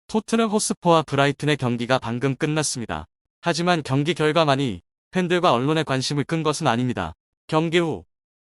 토트넘 호스퍼와 브라이튼의 경기가 방금 끝났습니다. 하지만 경기 결과만이 팬들과 언론의 관심을 끈 것은 아닙니다. 경기 후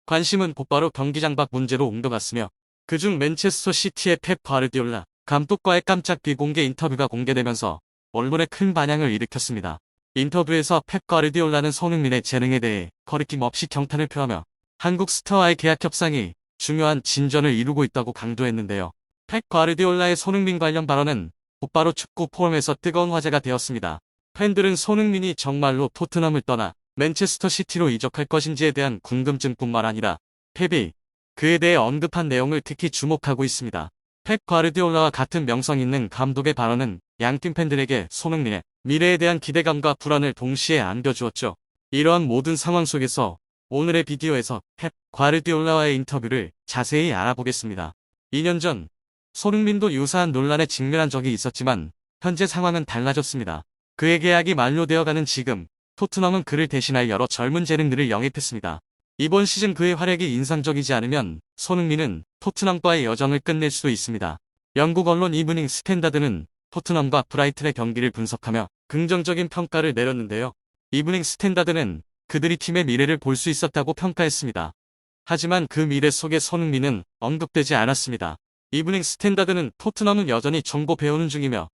관심은 곧바로 경기장 밖 문제로 옮겨갔으며 그중 맨체스터 시티의 펩 과르디올라 감독과의 깜짝 비공개 인터뷰가 공개되면서 언론에 큰 반향을 일으켰습니다. 인터뷰에서 펩 과르디올라는 손흥민의 재능에 대해 거리낌 없이 경탄을 표하며 한국 스타와의 계약 협상이 중요한 진전을 이루고 있다고 강조했는데요. 펩 과르디올라의 손흥민 관련 발언은 곧바로 축구 포럼에서 뜨거운 화제가 되었습니다. 팬들은 손흥민이 정말로 토트넘을 떠나 맨체스터 시티로 이적할 것인지에 대한 궁금증뿐만 아니라 펩이 그에 대해 언급한 내용을 특히 주목하고 있습니다. 펩 과르디올라와 같은 명성 있는 감독의 발언은 양팀 팬들에게 손흥민의 미래에 대한 기대감과 불안을 동시에 안겨주었죠. 이러한 모든 상황 속에서 오늘의 비디오에서 펩 과르디올라와의 인터뷰를 자세히 알아보겠습니다. 2년 전 손흥민도 유사한 논란에 직면한 적이 있었지만 현재 상황은 달라졌습니다. 그의 계약이 만료되어가는 지금 토트넘은 그를 대신할 여러 젊은 재능들을 영입했습니다. 이번 시즌 그의 활약이 인상적이지 않으면 손흥민은 토트넘과의 여정을 끝낼 수도 있습니다. 영국 언론 이브닝 스탠다드는 토트넘과 브라이튼의 경기를 분석하며 긍정적인 평가를 내렸는데요. 이브닝 스탠다드는 그들이 팀의 미래를 볼 수 있었다고 평가했습니다. 하지만 그 미래 속에 손흥민은 언급되지 않았습니다. 이브닝 스탠다드는 토트넘은 여전히 정보 배우는 중이며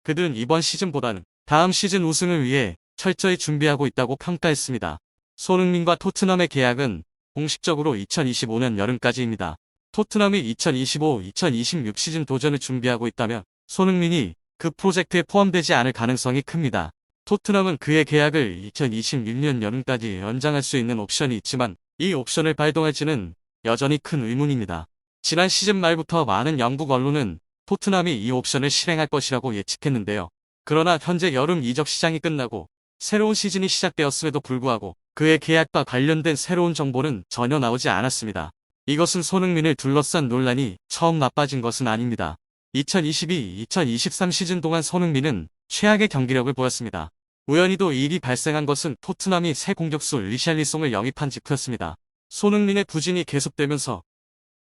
그들은 이번 시즌보다는 다음 시즌 우승을 위해 철저히 준비하고 있다고 평가했습니다. 손흥민과 토트넘의 계약은 공식적으로 2025년 여름까지입니다. 토트넘이 2025-2026 시즌 도전을 준비하고 있다면 손흥민이 그 프로젝트에 포함되지 않을 가능성이 큽니다. 토트넘은 그의 계약을 2026년 여름까지 연장할 수 있는 옵션이 있지만 이 옵션을 발동할지는 여전히 큰 의문입니다. 지난 시즌 말부터 많은 영국 언론은 토트넘이 이 옵션을 실행할 것이라고 예측했는데요. 그러나 현재 여름 이적 시장이 끝나고 새로운 시즌이 시작되었음에도 불구하고 그의 계약과 관련된 새로운 정보는 전혀 나오지 않았습니다. 이것은 손흥민을 둘러싼 논란이 처음 나빠진 것은 아닙니다. 2022-2023 시즌 동안 손흥민은 최악의 경기력을 보였습니다. 우연히도 이 일이 발생한 것은 토트넘이 새 공격수 리샬리송을 영입한 직후였습니다. 손흥민의 부진이 계속되면서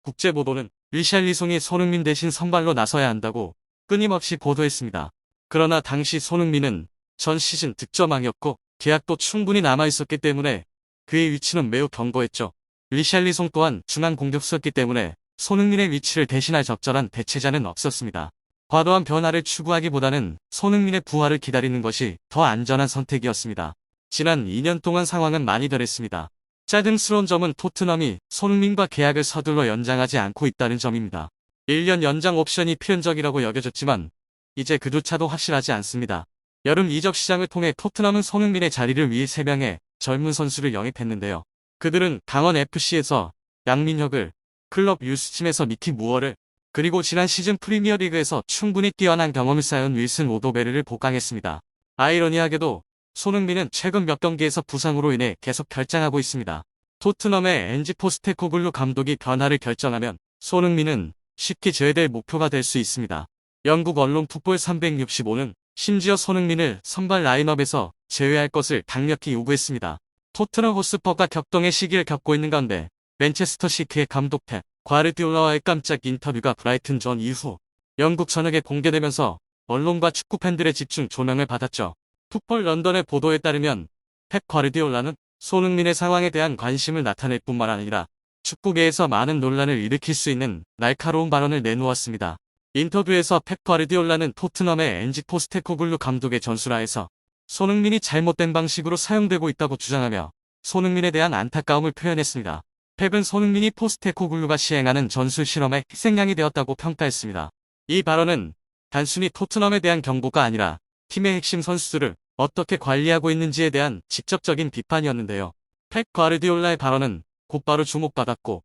국제보도는 리샬리송이 손흥민 대신 선발로 나서야 한다고 끊임없이 보도했습니다. 그러나 당시 손흥민은 전 시즌 득점왕이었고 계약도 충분히 남아있었기 때문에 그의 위치는 매우 견고했죠. 리샬리송 또한 중앙 공격수였기 때문에 손흥민의 위치를 대신할 적절한 대체자는 없었습니다. 과도한 변화를 추구하기보다는 손흥민의 부활을 기다리는 것이 더 안전한 선택이었습니다. 지난 2년 동안 상황은 많이 변했습니다. 짜증스러운 점은 토트넘이 손흥민과 계약을 서둘러 연장하지 않고 있다는 점입니다. 1년 연장 옵션이 필연적이라고 여겨졌지만 이제 그조차도 확실하지 않습니다. 여름 이적 시장을 통해 토트넘은 손흥민의 자리를 위해 3명의 젊은 선수를 영입했는데요. 그들은 강원FC에서 양민혁을, 클럽 유스팀에서 미키 무어를, 그리고 지난 시즌 프리미어리그에서 충분히 뛰어난 경험을 쌓은 윌슨 오도베르를 복강했습니다. 아이러니하게도 손흥민은 최근 몇 경기에서 부상으로 인해 계속 결장하고 있습니다. 토트넘의 엔지 포스테코글루 감독이 변화를 결정하면 손흥민은 쉽게 제외될 목표가 될 수 있습니다. 영국 언론 풋볼 365는 심지어 손흥민을 선발 라인업에서 제외할 것을 강력히 요구했습니다. 토트넘 호스퍼가 격동의 시기를 겪고 있는 가운데 맨체스터 시티의 감독 펩 과르디올라와의 깜짝 인터뷰가 브라이튼 전 이후 영국 전역에 공개되면서 언론과 축구 팬들의 집중 조명을 받았죠. 풋볼 런던의 보도에 따르면 펩 과르디올라는 손흥민의 상황에 대한 관심을 나타낼 뿐만 아니라 축구계에서 많은 논란을 일으킬 수 있는 날카로운 발언을 내놓았습니다. 인터뷰에서 펩 과르디올라는 토트넘의 엔지 포스테코글루 감독의 전술하에서 손흥민이 잘못된 방식으로 사용되고 있다고 주장하며 손흥민에 대한 안타까움을 표현했습니다. 펩은 손흥민이 포스테코글루가 시행하는 전술 실험의 희생양이 되었다고 평가했습니다. 이 발언은 단순히 토트넘에 대한 경고가 아니라 팀의 핵심 선수들을 어떻게 관리하고 있는지에 대한 직접적인 비판이었는데요. 펩 과르디올라의 발언은 곧바로 주목받았고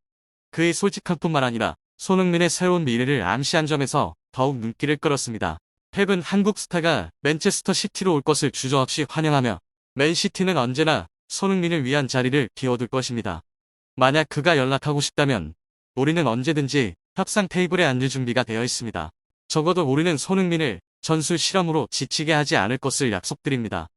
그의 솔직함뿐만 아니라 손흥민의 새로운 미래를 암시한 점에서 더욱 눈길을 끌었습니다. 펩은 한국 스타가 맨체스터 시티로 올 것을 주저없이 환영하며 맨시티는 언제나 손흥민을 위한 자리를 비워둘 것입니다. 만약 그가 연락하고 싶다면 우리는 언제든지 협상 테이블에 앉을 준비가 되어 있습니다. 적어도 우리는 손흥민을 전술 실험으로 지치게 하지 않을 것을 약속드립니다.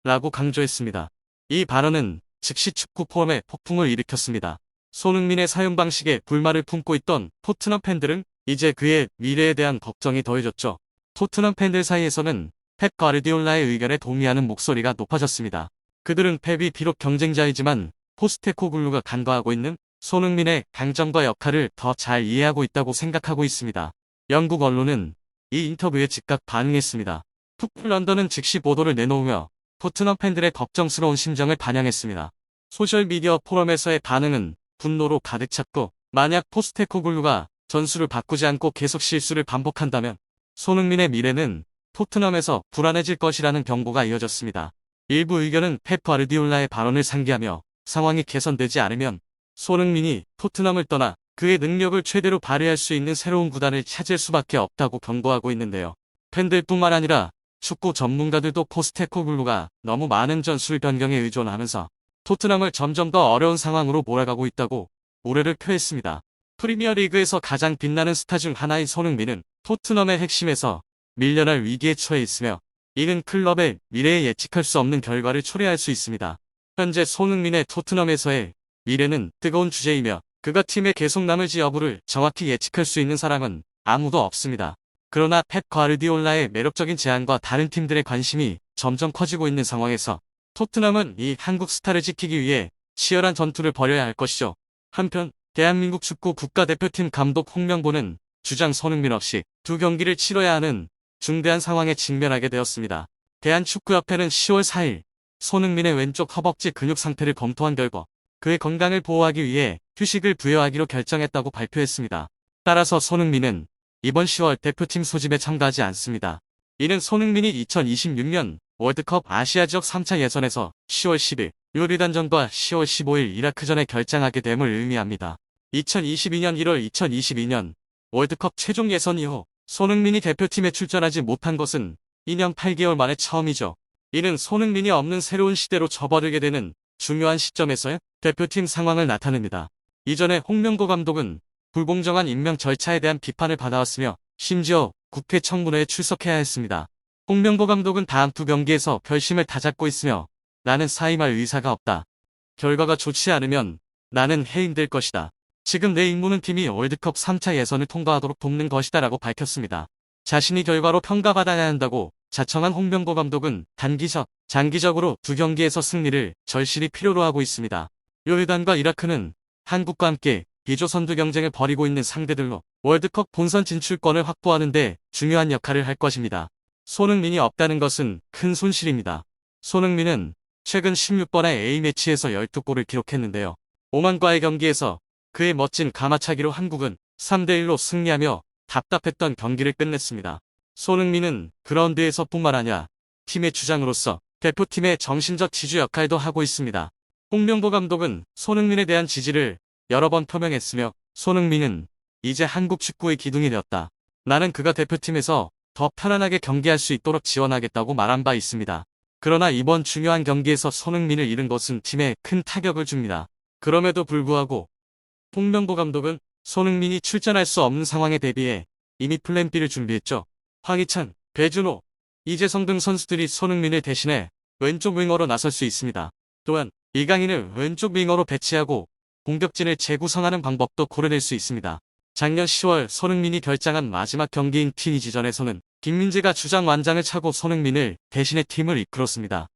라고 강조했습니다. 이 발언은 즉시 축구 포럼에 폭풍을 일으켰습니다. 손흥민의 사용 방식에 불만을 품고 있던 토트넘 팬들은 이제 그의 미래에 대한 걱정이 더해졌죠. 토트넘 팬들 사이에서는 펩 과르디올라의 의견에 동의하는 목소리가 높아졌습니다. 그들은 펩이 비록 경쟁자이지만 포스테코글루가 간과하고 있는 손흥민의 강점과 역할을 더 잘 이해하고 있다고 생각하고 있습니다. 영국 언론은 이 인터뷰에 즉각 반응했습니다. 풋볼 런던은 즉시 보도를 내놓으며 토트넘 팬들의 걱정스러운 심정을 반영했습니다. 소셜미디어 포럼에서의 반응은 분노로 가득 찼고, 만약 포스테코글루가 전술을 바꾸지 않고 계속 실수를 반복한다면 손흥민의 미래는 토트넘에서 불안해질 것이라는 경고가 이어졌습니다. 일부 의견은 펩 과르디올라의 발언을 상기하며 상황이 개선되지 않으면 손흥민이 토트넘을 떠나 그의 능력을 최대로 발휘할 수 있는 새로운 구단을 찾을 수밖에 없다고 경고하고 있는데요. 팬들뿐만 아니라 축구 전문가들도 포스테코글루가 너무 많은 전술 변경에 의존하면서 토트넘을 점점 더 어려운 상황으로 몰아가고 있다고 우려를 표했습니다. 프리미어리그에서 가장 빛나는 스타 중 하나인 손흥민은 토트넘의 핵심에서 밀려날 위기에 처해 있으며, 이는 클럽의 미래에 예측할 수 없는 결과를 초래할 수 있습니다. 현재 손흥민의 토트넘에서의 미래는 뜨거운 주제이며, 그가 팀에 계속 남을지 여부를 정확히 예측할 수 있는 사람은 아무도 없습니다. 그러나 펩 과르디올라의 매력적인 제안과 다른 팀들의 관심이 점점 커지고 있는 상황에서 토트넘은 이 한국 스타를 지키기 위해 치열한 전투를 벌여야 할 것이죠. 한편 대한민국 축구 국가대표팀 감독 홍명보는 주장 손흥민 없이 두 경기를 치러야 하는 중대한 상황에 직면하게 되었습니다. 대한축구협회는 10월 4일 손흥민의 왼쪽 허벅지 근육 상태를 검토한 결과 그의 건강을 보호하기 위해 휴식을 부여하기로 결정했다고 발표했습니다. 따라서 손흥민은 이번 10월 대표팀 소집에 참가하지 않습니다. 이는 손흥민이 2026년 월드컵 아시아 지역 3차 예선에서 10월 10일 요르단전과 10월 15일 이라크전에 결장하게 됨을 의미합니다. 2022년 1월 2022년 월드컵 최종 예선 이후 손흥민이 대표팀에 출전하지 못한 것은 2년 8개월 만에 처음이죠. 이는 손흥민이 없는 새로운 시대로 접어들게 되는 중요한 시점에서의 대표팀 상황을 나타냅니다. 이전에 홍명보 감독은 불공정한 임명 절차에 대한 비판을 받아왔으며 심지어 국회 청문회에 출석해야 했습니다. 홍명보 감독은 다음 두 경기에서 결심을 다잡고 있으며 나는 사임할 의사가 없다. 결과가 좋지 않으면 나는 해임될 것이다. 지금 내 임무는 팀이 월드컵 3차 예선을 통과하도록 돕는 것이다 라고 밝혔습니다. 자신이 결과로 평가받아야 한다고 자청한 홍명보 감독은 단기적, 장기적으로 두 경기에서 승리를 절실히 필요로 하고 있습니다. 요르단과 이라크는 한국과 함께 B조 선두 경쟁을 벌이고 있는 상대들로 월드컵 본선 진출권을 확보하는 데 중요한 역할을 할 것입니다. 손흥민이 없다는 것은 큰 손실입니다. 손흥민은 최근 16번의 A매치에서 12골을 기록했는데요. 오만과의 경기에서 그의 멋진 가마차기로 한국은 3대1로 승리하며 답답했던 경기를 끝냈습니다. 손흥민은 그라운드에서 뿐만 아니라 팀의 주장으로서 대표팀의 정신적 지주 역할도 하고 있습니다. 홍명보 감독은 손흥민에 대한 지지를 여러 번 표명했으며 손흥민은 이제 한국 축구의 기둥이 되었다. 나는 그가 대표팀에서 더 편안하게 경기할 수 있도록 지원하겠다고 말한 바 있습니다. 그러나 이번 중요한 경기에서 손흥민을 잃은 것은 팀에 큰 타격을 줍니다. 그럼에도 불구하고 홍명보 감독은 손흥민이 출전할 수 없는 상황에 대비해 이미 플랜 B를 준비했죠. 황희찬, 배준호, 이재성 등 선수들이 손흥민을 대신해 왼쪽 윙어로 나설 수 있습니다. 또한 이강인을 왼쪽 윙어로 배치하고 공격진을 재구성하는 방법도 고려될 수 있습니다. 작년 10월 손흥민이 결장한 마지막 경기인 튀니지전에서는 김민재가 주장 완장을 차고 손흥민을 대신해 팀을 이끌었습니다.